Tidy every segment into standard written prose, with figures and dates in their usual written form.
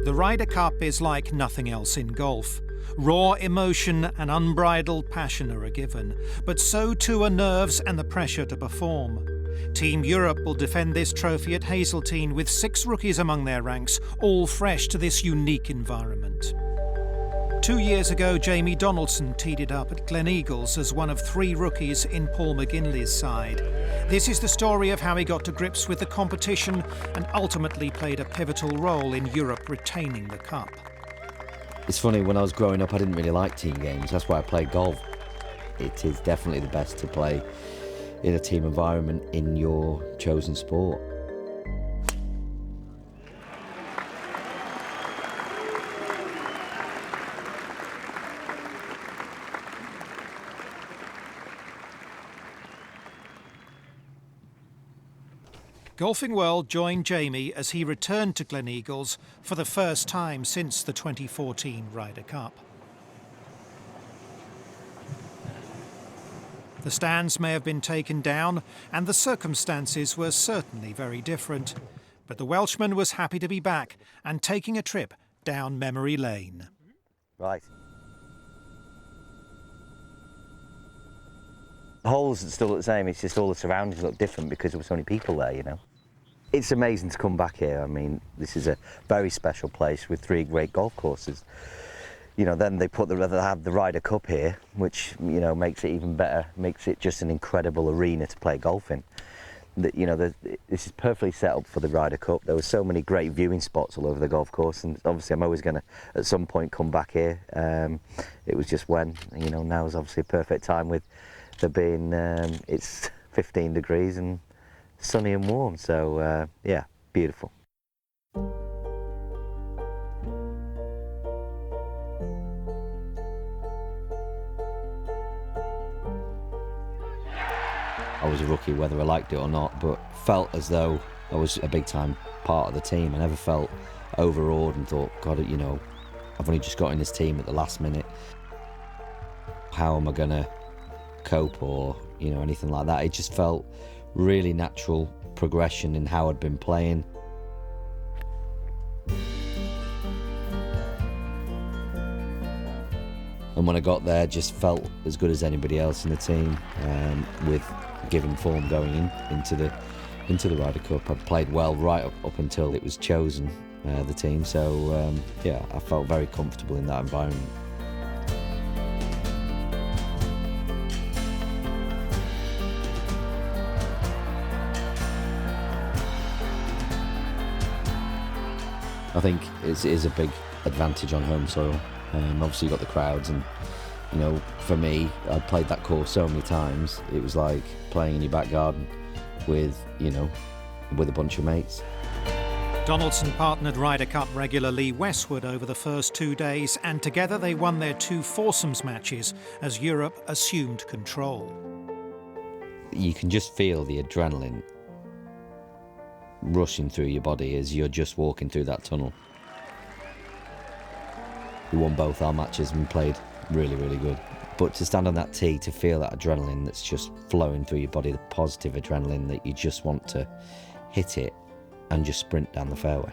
The Ryder Cup is like nothing else in golf. Raw emotion and unbridled passion are a given, but so too are nerves and the pressure to perform. Team Europe will defend this trophy at Hazeltine with 6 rookies among their ranks, all fresh to this unique environment. 2 years ago, Jamie Donaldson teed it up at Gleneagles as one of 3 rookies in Paul McGinley's side. This is the story of how he got to grips with the competition and ultimately played a pivotal role in Europe retaining the cup. It's funny, when I was growing up I didn't really like team games, that's why I played golf. It is definitely the best to play in a team environment in your chosen sport. Golfing World joined Jamie as he returned to Gleneagles for the first time since the 2014 Ryder Cup. The stands may have been taken down and the circumstances were certainly very different, but the Welshman was happy to be back and taking a trip down memory lane. Right. The holes are still the same, it's just all the surroundings look different because there were so many people there, you know. It's amazing to come back here. I mean, this is a very special place with 3 great golf courses. You know, then they have the Ryder Cup here, which, you know, makes it even better, makes it just an incredible arena to play golf in. You know, this is perfectly set up for the Ryder Cup. There were so many great viewing spots all over the golf course, and obviously I'm always going to, at some point, come back here. It was just when, you know, now is obviously a perfect time with there being, it's 15 degrees and sunny and warm, so yeah, beautiful. I was a rookie whether I liked it or not, but felt as though I was a big time part of the team. I never felt overawed and thought, God, you know, I've only just got in this team at the last minute. How am I gonna cope, or, you know, anything like that? It just felt really natural progression in how I'd been playing. And when I got there, just felt as good as anybody else in the team, with given form going into the Ryder Cup. I played well right up until it was chosen, the team. So yeah, I felt very comfortable in that environment. I think it is a big advantage on home soil. Obviously you've got the crowds, and, you know, for me, I'd played that course so many times, it was like playing in your back garden with, you know, with a bunch of mates. Donaldson partnered Ryder Cup regular Lee Westwood over the first 2 days, and together they won their 2 foursomes matches as Europe assumed control. You can just feel the adrenaline rushing through your body as you're just walking through that tunnel. We won both our matches and played really, really good. But to stand on that tee, to feel that adrenaline that's just flowing through your body, the positive adrenaline that you just want to hit it and just sprint down the fairway.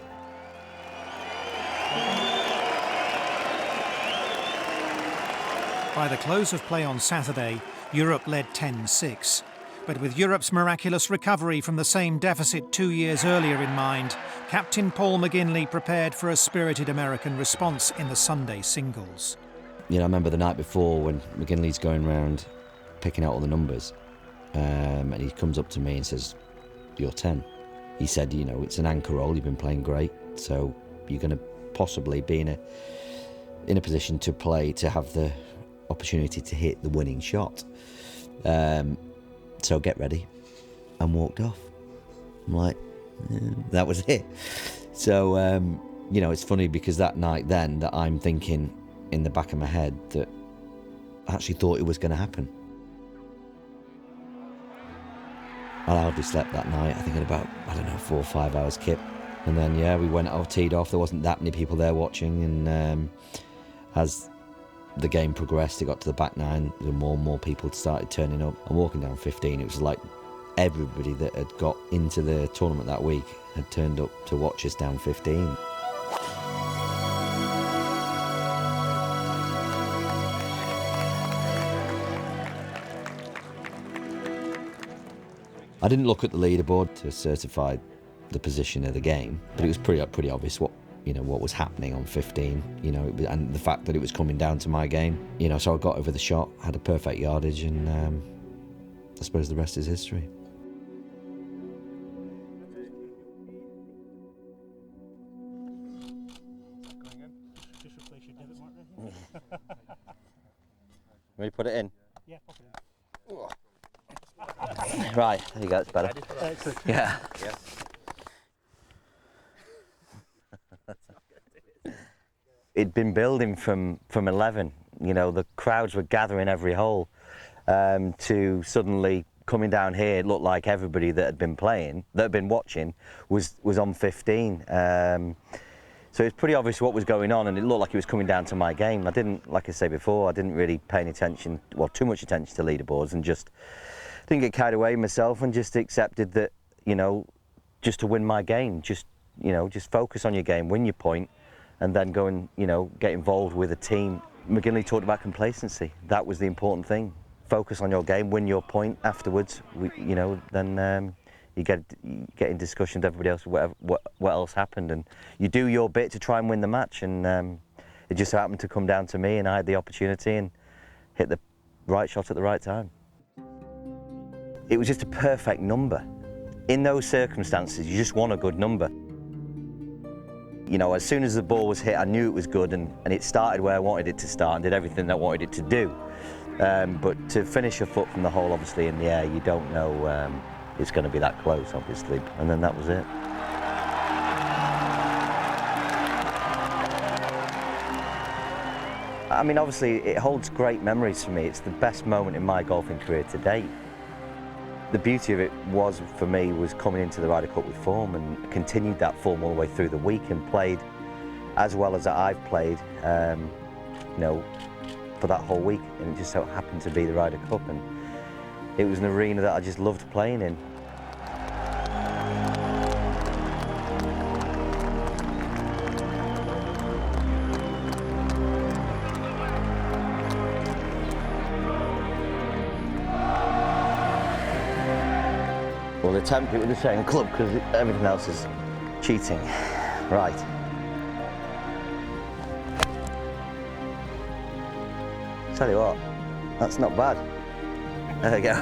By the close of play on Saturday, Europe led 10-6. But with Europe's miraculous recovery from the same deficit 2 years earlier in mind, Captain Paul McGinley prepared for a spirited American response in the Sunday singles. You know, I remember the night before when McGinley's going around picking out all the numbers, and he comes up to me and says, "You're 10. He said, you know, it's an anchor role, you've been playing great, so you're going to possibly be in a position to play, to have the opportunity to hit the winning shot. So get ready," and walked off. I'm like, that was it. So, you know, it's funny because that night then that I'm thinking in the back of my head that I actually thought it was going to happen. I hardly slept that night. I think in about, 4 or 5 hours kip. And then, yeah, we went out, teed off. There wasn't that many people there watching. And as the game progressed, it got to the back 9, and more people started turning up. And walking down 15, it was like everybody that had got into the tournament that week had turned up to watch us down 15. I didn't look at the leaderboard to certify the position of the game, but it was pretty obvious what was happening on 15, and the fact that it was coming down to my game, so I got over the shot, had a perfect yardage, and I suppose the rest is history. Ready to put it in? Yeah, pop it in. Right, there you go, it's better. Excellent. Yeah. It'd been building from 11, the crowds were gathering every hole, to suddenly coming down here, it looked like everybody that had been playing, that had been watching, was on 15. So it's pretty obvious what was going on, and it looked like it was coming down to my game. I didn't, like I say before, I didn't really pay any attention, well, too much attention to leaderboards, and just didn't get carried away myself, and just accepted that, just to win my game, just focus on your game, win your point, and then go and, get involved with a team. McGinley talked about complacency. That was the important thing. Focus on your game, win your point. Afterwards, then you get in discussion with everybody else, what else happened, and you do your bit to try and win the match. And it just happened to come down to me, and I had the opportunity and hit the right shot at the right time. It was just a perfect number. In those circumstances, you just want a good number. As soon as the ball was hit, I knew it was good, and it started where I wanted it to start and did everything I wanted it to do. But to finish a foot from the hole, obviously, in the air, you don't know it's going to be that close, obviously, and then that was it. I mean, obviously, it holds great memories for me. It's the best moment in my golfing career to date. The beauty of it was, for me, was coming into the Ryder Cup with form, and continued that form all the way through the week, and played as well as I've played, for that whole week. And it just so happened to be the Ryder Cup, and it was an arena that I just loved playing in. Well, attempt it with the same club, because everything else is cheating. Right. Tell you what, that's not bad. There we go.